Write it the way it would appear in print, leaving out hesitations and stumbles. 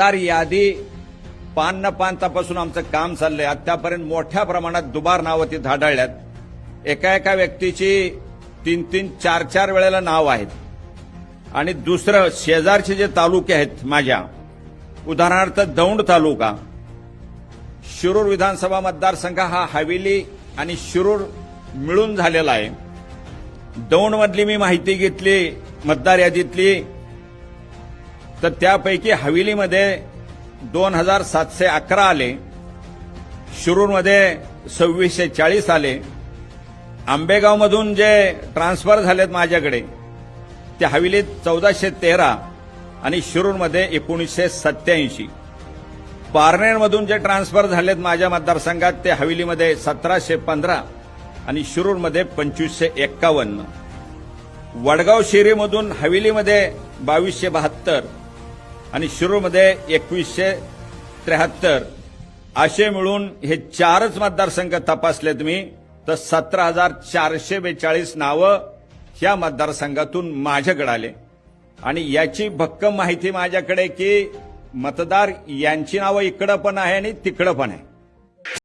मतदार यादी पान न पान तपासून आमचं काम चाललंय। आतापर्यंत मोठ्या प्रमाणात दुबार नावं ती धाडाळल्यात। एका एका व्यक्तीची 3-3, 4-4 वेळेला नाव आहेत। आणि दुसरं शेजारचे जे तालुके आहेत माझ्या, उदाहरणार्थ दौंड तालुका, शिरूर विधानसभा मतदारसंघ हा हवेली आणि शिरूर मिळून झालेला आहे। दौंडमधली मी माहिती घेतली मतदार यादीतली, तर त्यापैकी हवेलीमध्ये 2711 आले, शिरूरमध्ये 2640 आले, आंबेगावमधून जे ट्रान्सफर झालेत माझ्याकडे ते हवेलीत 1413 आणि शिरूरमध्ये 1987, पारनेरमधून जे ट्रान्सफर झालेत माझ्या मतदारसंघात ते हवेलीमध्ये 1715 आणि शिरूरमध्ये 2551, वडगाव शेरीमधून हवेलीमध्ये 2272 आणि शिरूरमध्ये 2173, असे मिळून हे 4च मतदारसंघ तपासलेत मी, तर 17,442 नावं ह्या मतदारसंघातून माझ्याकडे आले। आणि याची भक्कम माहिती माझ्याकडे की मतदार यांची नावं इकडं पण आहे आणि तिकडं पण आहे।